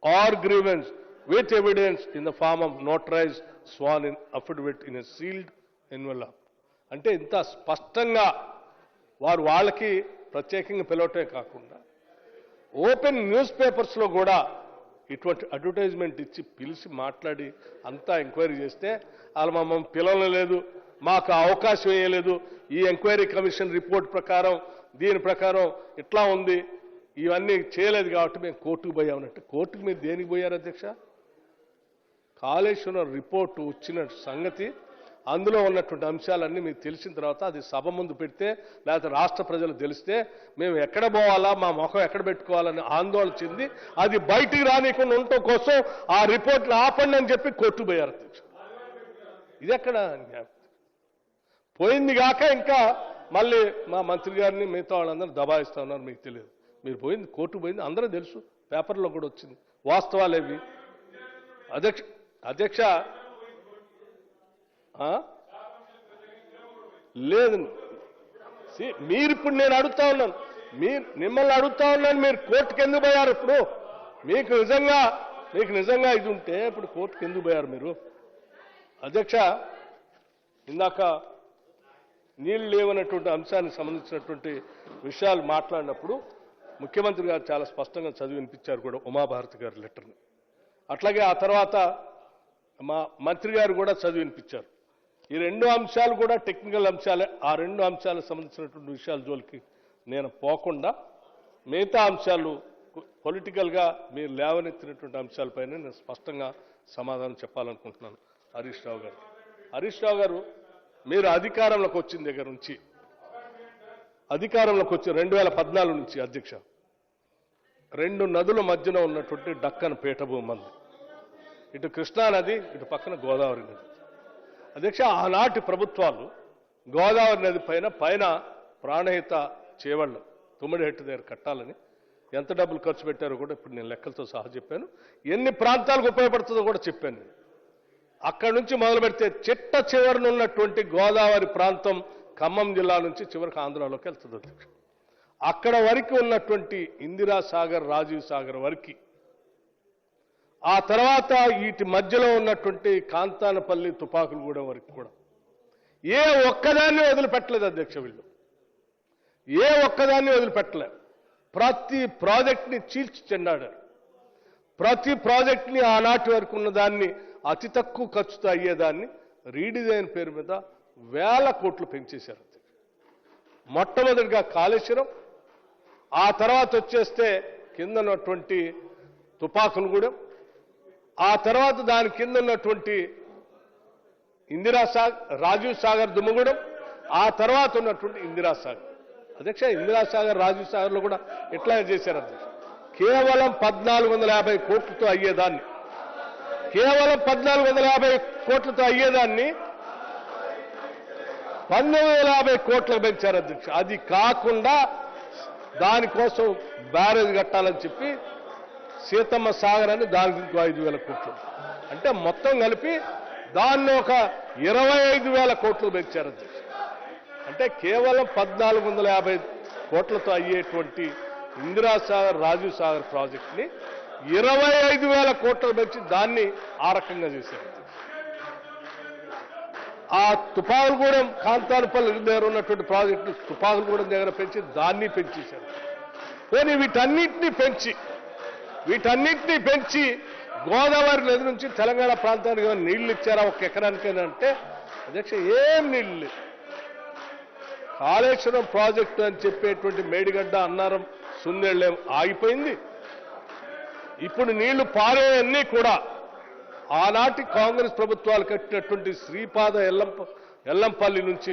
or grievance with evidence in the form of notarized sworn in affidavit in a sealed envelope. అంటే ఇంత స్పష్టంగా వారు వాళ్ళకి ప్రత్యేకంగా పిలవటమే కాకుండా ఓపెన్ న్యూస్ పేపర్స్లో కూడా ఇటువంటి అడ్వర్టైజ్మెంట్ ఇచ్చి పిలిచి మాట్లాడి అంతా ఎంక్వైరీ చేస్తే వాళ్ళు మమ్మల్ని పిలవలేదు, మాకు అవకాశం వేయలేదు, ఈ ఎంక్వైరీ కమిషన్ రిపోర్ట్ ప్రకారం దీని ప్రకారం ఇట్లా ఉంది, ఇవన్నీ చేయలేదు కాబట్టి మేము కోర్టుకు పోయామన్నట్టు. కోర్టుకు మీరు దేనికి పోయారు అధ్యక్ష? కాళేశ్వరం రిపోర్టు వచ్చిన సంగతి, అందులో ఉన్నటువంటి అంశాలన్నీ మీకు తెలిసిన తర్వాత అది సభ ముందు పెడితే లేకపోతే రాష్ట్ర ప్రజలు తెలిస్తే మేము ఎక్కడ పోవాలా, మా ముఖం ఎక్కడ పెట్టుకోవాలని ఆందోళన చెంది అది బయటికి రానికుండా ఉండటం కోసం ఆ రిపోర్ట్లు ఆపండి అని చెప్పి కోర్టు పోయారు అధ్యక్ష. ఇది ఎక్కడ పోయింది కాక ఇంకా మళ్ళీ మా మంత్రి గారిని మిగతా వాళ్ళందరూ దబాయిస్తా ఉన్నారు. మీకు తెలియదు, మీరు పోయింది కోర్టు పోయింది అందరూ తెలుసు, పేపర్లో కూడా వచ్చింది, వాస్తవాలేవి అధ్యక్ష. లేదు మీరు ఇప్పుడు నేను అడుగుతా ఉన్నాను, మిమ్మల్ని అడుగుతా ఉన్నాను, మీరు కోర్టుకు ఎందుకు పోయారు? ఇప్పుడు మీకు నిజంగా ఇది ఉంటే ఇప్పుడు కోర్టుకు ఎందుకు పోయారు మీరు అధ్యక్ష? ఇందాక నీళ్లు లేవనటువంటి అంశానికి సంబంధించినటువంటి విషయాలు మాట్లాడినప్పుడు ముఖ్యమంత్రి గారు చాలా స్పష్టంగా చదివి వినిపించారు కూడా ఉమాభారతి గారి లెటర్ని. అట్లాగే ఆ తర్వాత మా మంత్రి గారు కూడా చదివి వినిపించారు. ఈ రెండు అంశాలు కూడా టెక్నికల్ అంశాలే. ఆ రెండు అంశాలకు సంబంధించినటువంటి విషయాల జోలికి నేను పోకుండా మిగతా అంశాలు పొలిటికల్గా మీరు లేవనెత్తినటువంటి అంశాలపైన నేను స్పష్టంగా సమాధానం చెప్పాలనుకుంటున్నాను. హరీష్ రావు గారు మీరు అధికారంలోకి వచ్చిన దగ్గర నుంచి, అధికారంలోకి వచ్చి 2014 నుంచి అధ్యక్ష, 2 నదుల మధ్యన ఉన్నటువంటి డక్కన్ పీఠభూమి మంది, ఇటు కృష్ణా నది, ఇటు పక్కన గోదావరి నది అధ్యక్ష, ఆనాటి ప్రభుత్వాలు గోదావరి నది పైన ప్రాణహిత చేవళ్ళు తుమ్మిడిహెట్టు దగ్గర కట్టాలని ఎంత డబ్బులు ఖర్చు పెట్టారో కూడా ఇప్పుడు నేను లెక్కలతో సహా చెప్పాను. ఎన్ని ప్రాంతాలకు ఉపయోగపడుతుందో కూడా చెప్పాను నేను. అక్కడి నుంచి మొదలు పెడితే చిట్ట చివరన ఉన్నటువంటి గోదావరి ప్రాంతం ఖమ్మం జిల్లా నుంచి చివరికి ఆంధ్రాలోకి వెళ్తుంది అధ్యక్ష. అక్కడ వరకు ఉన్నటువంటి ఇందిరాసాగర్, రాజీవ్ సాగర్ వరకు, ఆ తర్వాత వీటి మధ్యలో ఉన్నటువంటి కాంతానపల్లి, తుపాకులగూడెం వరకు కూడా ఏ ఒక్కదాన్ని వదిలిపెట్టలేదు అధ్యక్ష. వీళ్ళు ఏ ఒక్కదాన్ని వదిలిపెట్టలేదు. ప్రతి ప్రాజెక్ట్ని చీల్చి చెండాడారు. ప్రతి ప్రాజెక్ట్ని ఆనాటి వరకు ఉన్నదాన్ని అతి తక్కువ ఖర్చుతో అయ్యేదాన్ని రీడిజైన్ పేరు మీద వేల కోట్లు పెంచేశారు. మొట్టమొదటిగా కాళేశ్వరం, ఆ తర్వాత వచ్చేస్తే కింద ఉన్నటువంటి తుపాకులగూడెం, ఆ తర్వాత దాని కింద ఉన్నటువంటి రాజీవ్ సాగర్ దుమ్మగూడెం, ఆ తర్వాత ఉన్నటువంటి ఇందిరాసాగర్. అధ్యక్ష, ఇందిరాసాగర్, రాజీవ్ సాగర్లో కూడా ఎట్లా చేశారు అధ్యక్ష? కేవలం 1450 కోట్లతో అయ్యేదాన్ని, కేవలం 1450 కోట్లతో అయ్యేదాన్ని 1950 కోట్లకు పెంచారు అధ్యక్ష. అది కాకుండా దానికోసం బ్యారేజ్ కట్టాలని చెప్పి సీతమ్మ సాగర్ అని దానికి ఇంకో 5,000 కోట్లు, అంటే మొత్తం కలిపి దాన్ని ఒక 25,000 కోట్లు పెంచారు అధ్యక్ష. అంటే కేవలం 1450 కోట్లతో అయ్యేటువంటి ఇందిరాసాగర్, రాజీవ్ సాగర్ ప్రాజెక్ట్ని 25,000 కోట్లు పెంచి దాన్ని ఆ రకంగా చేశారు. ఆ తుపాకులగూడెం, కాంతానపల్లి దగ్గర ఉన్నటువంటి ప్రాజెక్టు తుపాకులగూడెం దగ్గర పెంచి దాన్ని పెంచేశారు. కానీ వీటన్నింటినీ పెంచి గోదావరి నది నుంచి తెలంగాణ ప్రాంతానికి నీళ్లు ఇచ్చారా ఒక ఎకరానికైనా అంటే అధ్యక్ష ఏం నీళ్లు లేదు. కాళేశ్వరం ప్రాజెక్టు అని చెప్పేటువంటి మేడిగడ్డ, అన్నారం, సుందెళ్ళేం ఆగిపోయింది. ఇప్పుడు నీళ్లు పారేయన్నీ కూడా ఆనాటి కాంగ్రెస్ ప్రభుత్వాలు కట్టినటువంటి శ్రీపాద ఎల్లంపల్లి నుంచి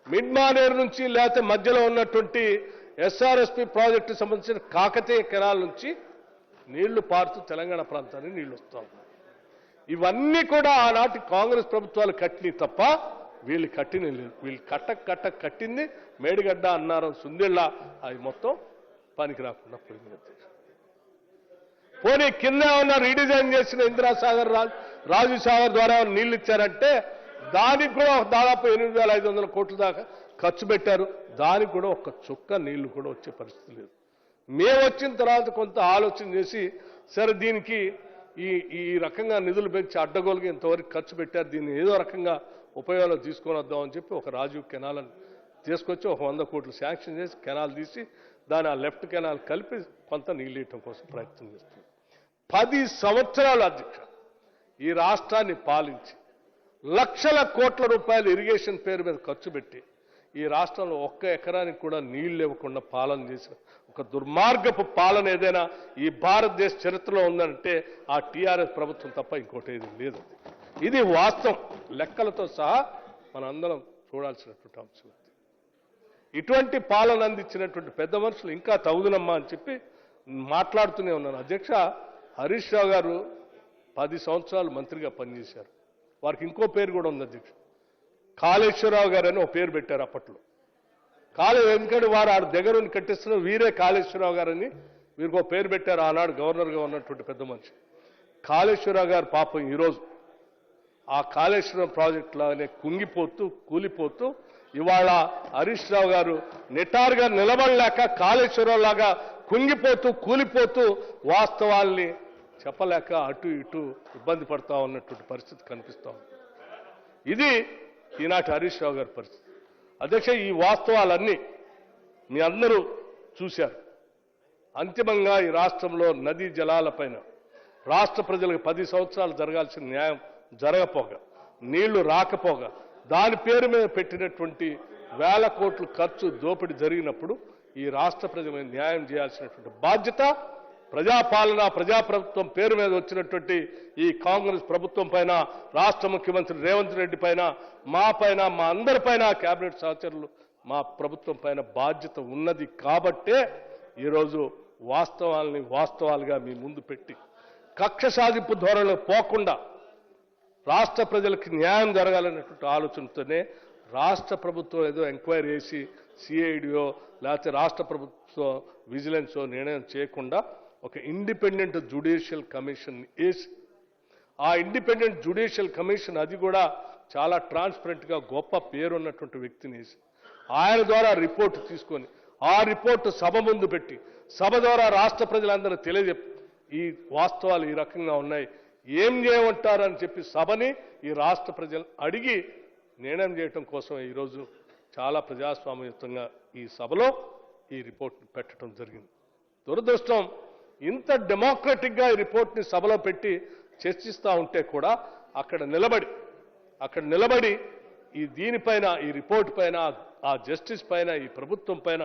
మిడ్మానేర్ నుంచి, లేకపోతే మధ్యలో ఉన్నటువంటి ఎస్ఆర్ఎస్పి ప్రాజెక్టు సంబంధించిన కాకతీయ కెనాల్ నుంచి నీళ్లు పారుతూ తెలంగాణ ప్రాంతానికి నీళ్లు వస్తాం. ఇవన్నీ కూడా ఆనాటి కాంగ్రెస్ ప్రభుత్వాలు కట్టినవి తప్ప వీళ్ళు కట్టిన లేదు. వీళ్ళు కట్టింది మేడిగడ్డ, అన్నారం, సుందిళ్ళ, అవి మొత్తం పనికి రాకుండా పోయింది. పోనీ కింద ఉన్న రీడిజైన్ చేసిన ఇందిరాసాగర్, రాజీవ్ సాగర్ ద్వారా నీళ్లు ఇచ్చారంటే దానికి కూడా దాదాపు 8,500 కోట్ల దాకా ఖర్చు పెట్టారు. దానికి కూడా ఒక్క చుక్క నీళ్లు కూడా వచ్చే పరిస్థితి లేదు. మేము వచ్చిన తర్వాత కొంత ఆలోచన చేసి సరే దీనికి ఈ రకంగా నిధులు పెంచి అడ్డగోలుగా ఇంతవరకు ఖర్చు పెట్టారు, దీన్ని ఏదో రకంగా ఉపయోగంలో తీసుకొని వద్దామని చెప్పి ఒక రాజీవ్ కెనాల్ అని తీసుకొచ్చి ఒక 100 కోట్లు శాంక్షన్ చేసి కెనాల్ తీసి దాని ఆ లెఫ్ట్ కెనాల్ కలిపి కొంత నీళ్ళు ఇవ్వటం కోసం ప్రయత్నం చేస్తుంది. 10 సంవత్సరాలు అధ్యక్ష ఈ రాష్ట్రాన్ని పాలించి లక్షల కోట్ల రూపాయలు ఇరిగేషన్ పేరు మీద ఖర్చు పెట్టి ఈ రాష్ట్రంలో ఒక్క ఎకరానికి కూడా నీళ్లు ఇవ్వకుండా పాలన చేసిన ఒక దుర్మార్గపు పాలన ఏదైనా ఈ భారతదేశ చరిత్రలో ఉందంటే ఆ టీఆర్ఎస్ ప్రభుత్వం తప్ప ఇంకోటి ఏది లేదు. ఇది వాస్తవం, లెక్కలతో సహా మనందరం చూడాల్సినటువంటి అంశం. ఇటువంటి పాలన అందించినటువంటి పెద్ద మనుషులు ఇంకా తగుదనమ్మా అని చెప్పి మాట్లాడుతూనే ఉన్నాను. అధ్యక్ష, హరీష్ రావు గారు 10 సంవత్సరాలు మంత్రిగా పనిచేశారు. వారికి ఇంకో పేరు కూడా ఉంది అధ్యక్ష, కాళేశ్వరరావు గారు అని ఒక పేరు పెట్టారు అప్పట్లో. ఎందుకంటే వారు ఆడ దగ్గర కట్టిస్తున్న వీరే కాళేశ్వరరావు గారని వీరికి ఒక పేరు పెట్టారు. ఆనాడు గవర్నర్గా ఉన్నటువంటి పెద్ద మనిషి కాళేశ్వరరావు గారు పాపం ఈరోజు ఆ కాళేశ్వరం ప్రాజెక్టులాగానే కుంగిపోతూ కూలిపోతూ ఇవాళ హరీష్ రావు గారు నిటారుగా నిలబడలేక కాళేశ్వరరావు లాగా కుంగిపోతూ కూలిపోతూ వాస్తవాల్ని చెప్పలేక అటు ఇటు ఇబ్బంది పడతా ఉన్నటువంటి పరిస్థితి కనిపిస్తా ఉంది. ఇది ఈనాటి హరీష్ రావు గారి పరిస్థితి. అధ్యక్ష, ఈ వాస్తవాలన్నీ మీ అందరూ చూశారు. అంతిమంగా ఈ రాష్ట్రంలో నదీ జలాలపైన రాష్ట్ర ప్రజలకు 10 సంవత్సరాలు జరగాల్సిన న్యాయం జరగపోగా, నీళ్లు రాకపోగా, దాని పేరు మీద పెట్టినటువంటి వేల కోట్లు ఖర్చు దోపిడీ జరిగినప్పుడు ఈ రాష్ట్ర ప్రజలకు న్యాయం చేయాల్సినటువంటి బాధ్యత ప్రజాపాలన, ప్రజాప్రభుత్వం పేరు మీద వచ్చినటువంటి ఈ కాంగ్రెస్ ప్రభుత్వం పైన, రాష్ట్ర ముఖ్యమంత్రి రేవంత్ రెడ్డి పైన, మా పైన, మా అందరిపైన, కేబినెట్ సహచరులు, మా ప్రభుత్వం పైన బాధ్యత ఉన్నది. కాబట్టే ఈరోజు వాస్తవాల్ని వాస్తవాలుగా మీ ముందు పెట్టి కక్ష సాధింపు ధోరణిలో పోకుండా రాష్ట్ర ప్రజలకు న్యాయం జరగాలనేటువంటి ఆలోచనతోనే రాష్ట్ర ప్రభుత్వం ఏదో ఎంక్వైరీ చేసి సిఐడియో లేకపోతే రాష్ట్ర ప్రభుత్వం విజిలెన్సో నిర్ణయం చేయకుండా ఒక ఇండిపెండెంట్ జ్యుడిషియల్ కమిషన్ వేసి ఆ ఇండిపెండెంట్ జ్యుడిషియల్ కమిషన్ అది కూడా చాలా ట్రాన్స్పరెంట్గా గొప్ప పేరున్నటువంటి వ్యక్తిని వేసి ఆయన ద్వారా రిపోర్ట్ తీసుకొని ఆ రిపోర్టు సభ ముందు పెట్టి సభ ద్వారా రాష్ట్ర ప్రజలందరూ తెలియజెప్పి ఈ వాస్తవాలు ఈ రకంగా ఉన్నాయి ఏం చేయమంటారని చెప్పి సభని ఈ రాష్ట్ర ప్రజలు అడిగి నిర్ణయం చేయటం కోసం ఈరోజు చాలా ప్రజాస్వామ్యయుతంగా ఈ సభలో ఈ రిపోర్ట్ పెట్టడం జరిగింది. దురదృష్టం ఇంత డెమోక్రటిక్గా ఈ రిపోర్ట్ని సభలో పెట్టి చర్చిస్తూ ఉంటే కూడా అక్కడ నిలబడి ఈ దీనిపైన ఈ రిపోర్ట్ పైన ఆ జస్టిస్ పైన ఈ ప్రభుత్వం పైన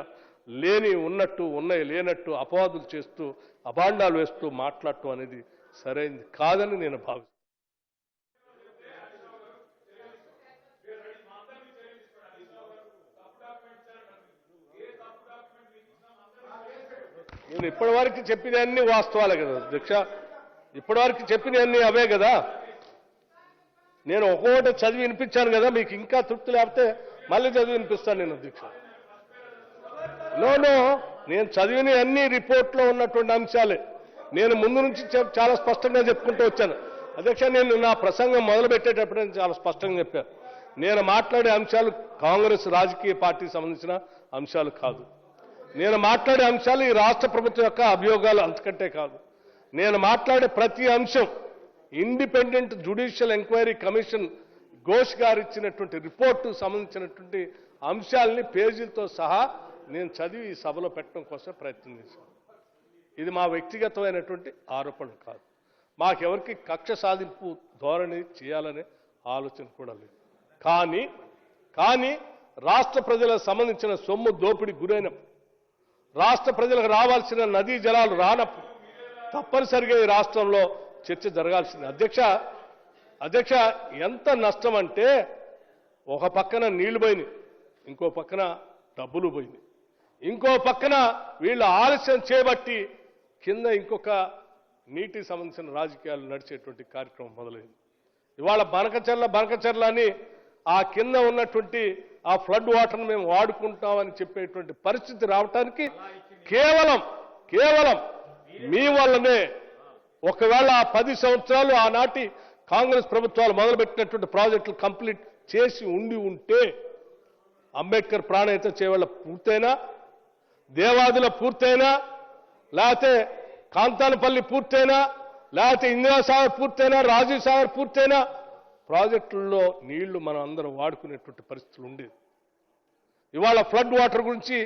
లేని ఉన్నట్టు ఉన్నాయి లేనట్టు అపవాదులు చేస్తూ అభాండాలు వేస్తూ మాట్లాడటం అనేది సరైనది కాదని నేను భావిస్తాను. నేను ఇప్పటివరకు చెప్పిన అన్ని వాస్తవాలే కదా అధ్యక్ష, ఇప్పటివరకు చెప్పిన అన్ని అవే కదా. నేను ఒక్కొక్కటి చదివి వినిపించాను కదా, మీకు ఇంకా తృప్తి లేకపోతే మళ్ళీ చదివి వినిపిస్తాను నేను అధ్యక్ష. నో నేను చదివిన అన్ని రిపోర్ట్లో ఉన్నటువంటి అంశాలే నేను ముందు నుంచి చాలా స్పష్టంగా చెప్పుకుంటూ వచ్చాను అధ్యక్ష. నేను నా ప్రసంగం మొదలు పెట్టేటప్పుడు చాలా స్పష్టంగా చెప్పాను, నేను మాట్లాడే అంశాలు కాంగ్రెస్ రాజకీయ పార్టీకి సంబంధించిన అంశాలు కాదు. నేను మాట్లాడే అంశాలు ఈ రాష్ట్ర ప్రభుత్వం యొక్క అభియోగాలు, అంతకంటే కాదు. నేను మాట్లాడే ప్రతి అంశం independent judicial enquiry commission Ghosh గారు ఇచ్చినటువంటి రిపోర్టు సంబంధించినటువంటి అంశాలని పేజీలతో సహా నేను చదివి ఈ సభలో పెట్టడం కోసం ప్రయత్నం చేశాను. ఇది మా వ్యక్తిగతమైనటువంటి ఆరోపణ కాదు. మాకెవరికి కక్ష సాధింపు ధోరణి చేయాలనే ఆలోచన కూడా లేదు. కానీ రాష్ట్ర ప్రజలకు సంబంధించిన సొమ్ము దోపిడీ గురైన రాష్ట్ర ప్రజలకు రావాల్సిన నదీ జలాలు రానప్పుడు తప్పనిసరిగా ఈ రాష్ట్రంలో చర్చ జరగాల్సింది. అధ్యక్ష ఎంత నష్టం అంటే ఒక పక్కన నీళ్లు పోయినాయి, ఇంకో పక్కన డబ్బులు పోయినాయి, ఇంకో పక్కన వీళ్ళు ఆలస్యం చేయబట్టి కింద ఇంకొక నీటికి సంబంధించిన రాజకీయాలు నడిచేటువంటి కార్యక్రమం మొదలైంది. ఇవాళ బనకచర్ల అని ఆ కింద ఉన్నటువంటి ఆ ఫ్లడ్ వాటర్ను మేము వాడుకుంటామని చెప్పేటువంటి పరిస్థితి రావటానికి కేవలం మీ వల్లనే. ఒకవేళ ఆ 10 సంవత్సరాలు ఆనాటి కాంగ్రెస్ ప్రభుత్వాలు మొదలుపెట్టినటువంటి ప్రాజెక్టులు కంప్లీట్ చేసి ఉంటే అంబేద్కర్ ప్రాణహిత చేవళ్ళ పూర్తయినా, దేవాదుల పూర్తయినా, లేకపోతే కాంతానపల్లి పూర్తయినా, లేకపోతే ఇందిరాసాగర్ పూర్తయినా, రాజీవ్ సాగర్ పూర్తయినా ప్రాజెక్టుల్లో నీళ్లు మనం అందరం వాడుకునేటువంటి పరిస్థితులు ఉండేది. ఇవాళ ఫ్లడ్ వాటర్ గురించి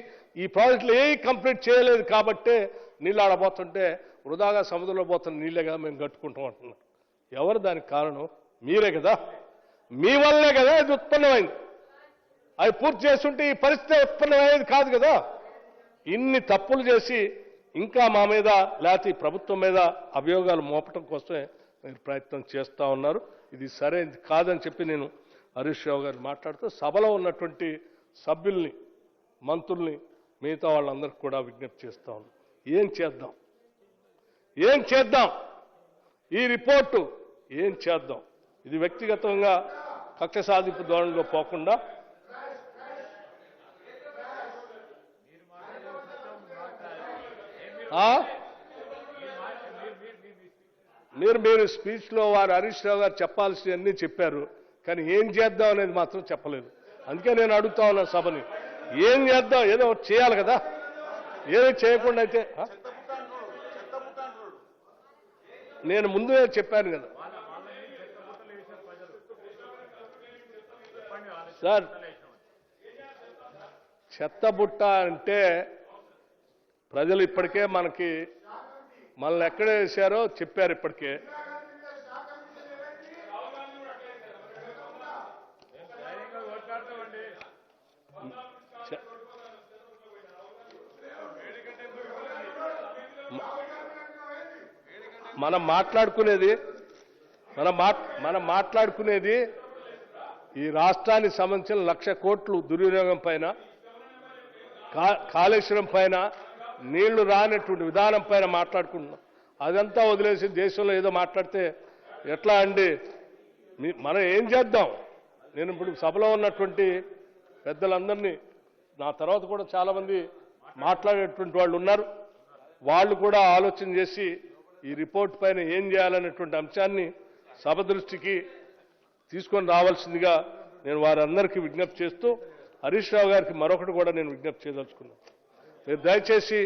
ఈ ప్రాజెక్టులు ఏవి కంప్లీట్ చేయలేదు కాబట్టే నీళ్ళు ఆడబోతుంటే వృధాగా సముద్రంలో పోతున్న నీళ్ళేగా మేము కట్టుకుంటాం అంటున్నాం. ఎవరు దానికి కారణం? మీరే కదా. మీ వల్లే కదా ఇది ఉత్పన్నమైంది. అవి పూర్తి చేస్తుంటే ఈ పరిస్థితి ఉత్పన్నమయ్యేది కాదు కదా. ఇన్ని తప్పులు చేసి ఇంకా మా మీద లేకపోతే ఈ ప్రభుత్వం మీద అభియోగాలు మోపటం కోసమే మీరు ప్రయత్నం చేస్తూ ఉన్నారు. ఇది సరైనది కాదని చెప్పి నేను హరీష్ రావు గారు మాట్లాడుతూ సభలో ఉన్నటువంటి సభ్యుల్ని, మంత్రుల్ని, మిగతా వాళ్ళందరికీ కూడా విజ్ఞప్తి చేస్తా ఉన్నాను. ఏం చేద్దాం ఈ రిపోర్టు ఏం చేద్దాం? ఇది వ్యక్తిగతంగా కక్ష సాధింపు ధోరణిలో పోకుండా మీరు స్పీచ్లో వారు హరీష్ రావు గారు చెప్పాల్సినవన్నీ చెప్పారు, కానీ ఏం చేద్దాం అనేది మాత్రం చెప్పలేదు. అందుకే నేను అడుగుతా ఉన్నా సభని, ఏం చేద్దాం? ఏదో చేయాలి కదా. ఏదో చేయకుండా అయితే నేను ముందే చెప్పాను కదా సార్, చెత్తబుట్ట అంటే ప్రజలు ఇప్పటికే మనల్ని ఎక్కడ వేశారో చెప్పారు. ఇప్పటికే మనం మాట్లాడుకునేది ఈ రాష్ట్రానికి సంబంధించిన 1,00,000 కోట్లు దుర్వినియోగం పైన, కాళేశ్వరం పైన, నీళ్లు రానటువంటి విధానం పైన మాట్లాడుకుంటున్నాం. అదంతా వదిలేసి దేశంలో ఏదో మాట్లాడితే ఎట్లా అండి? మనం ఏం చేద్దాం? నేను ఇప్పుడు సభలో ఉన్నటువంటి పెద్దలందరినీ నా తర్వాత కూడా చాలా మంది మాట్లాడేటువంటి వాళ్ళు ఉన్నారు. వాళ్ళు కూడా ఆలోచన చేసి ఈ రిపోర్ట్ పైన ఏం చేయాలనేటువంటి అంశాన్ని సభ దృష్టికి తీసుకొని రావాల్సిందిగా నేను వారందరికీ విజ్ఞప్తి చేస్తూ హరీష్ రావు గారికి మరొకటి కూడా నేను విజ్ఞప్తి చేయదలుచుకున్నాను. మీరు దయచేసి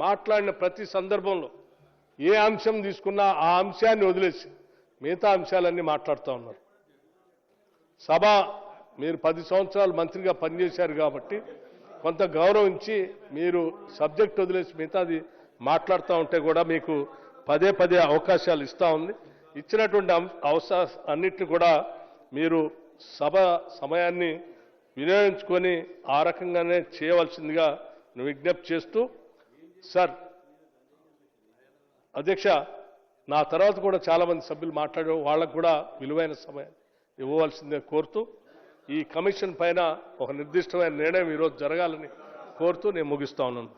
మాట్లాడిన ప్రతి సందర్భంలో ఏ అంశం తీసుకున్నా ఆ అంశాన్ని వదిలేసి మిగతా అంశాలన్నీ మాట్లాడుతూ ఉన్నారు. సభ మీరు 10 సంవత్సరాలు మంత్రిగా పనిచేశారు కాబట్టి కొంత గౌరవించి మీరు సబ్జెక్ట్ వదిలేసి మిగతాది మాట్లాడుతూ ఉంటే కూడా మీకు పదే పదే అవకాశాలు ఇస్తూ ఉంది. ఇచ్చినటువంటి అన్నిటిని కూడా మీరు సభ సమయాన్ని వినియోగించుకొని ఆ రకంగానే చేయవలసిందిగా నేను విజ్ఞప్తి చేస్తూ, సార్ అధ్యక్ష, నా తర్వాత కూడా చాలా మంది సభ్యులు మాట్లాడే వాళ్ళకు కూడా విలువైన సమయం ఇవ్వవలసిందే కోరుతూ ఈ కమిషన్ పైన ఒక నిర్దిష్టమైన నిర్ణయం ఈరోజు జరగాలని కోరుతూ నేను ముగిస్తా ఉన్నాను.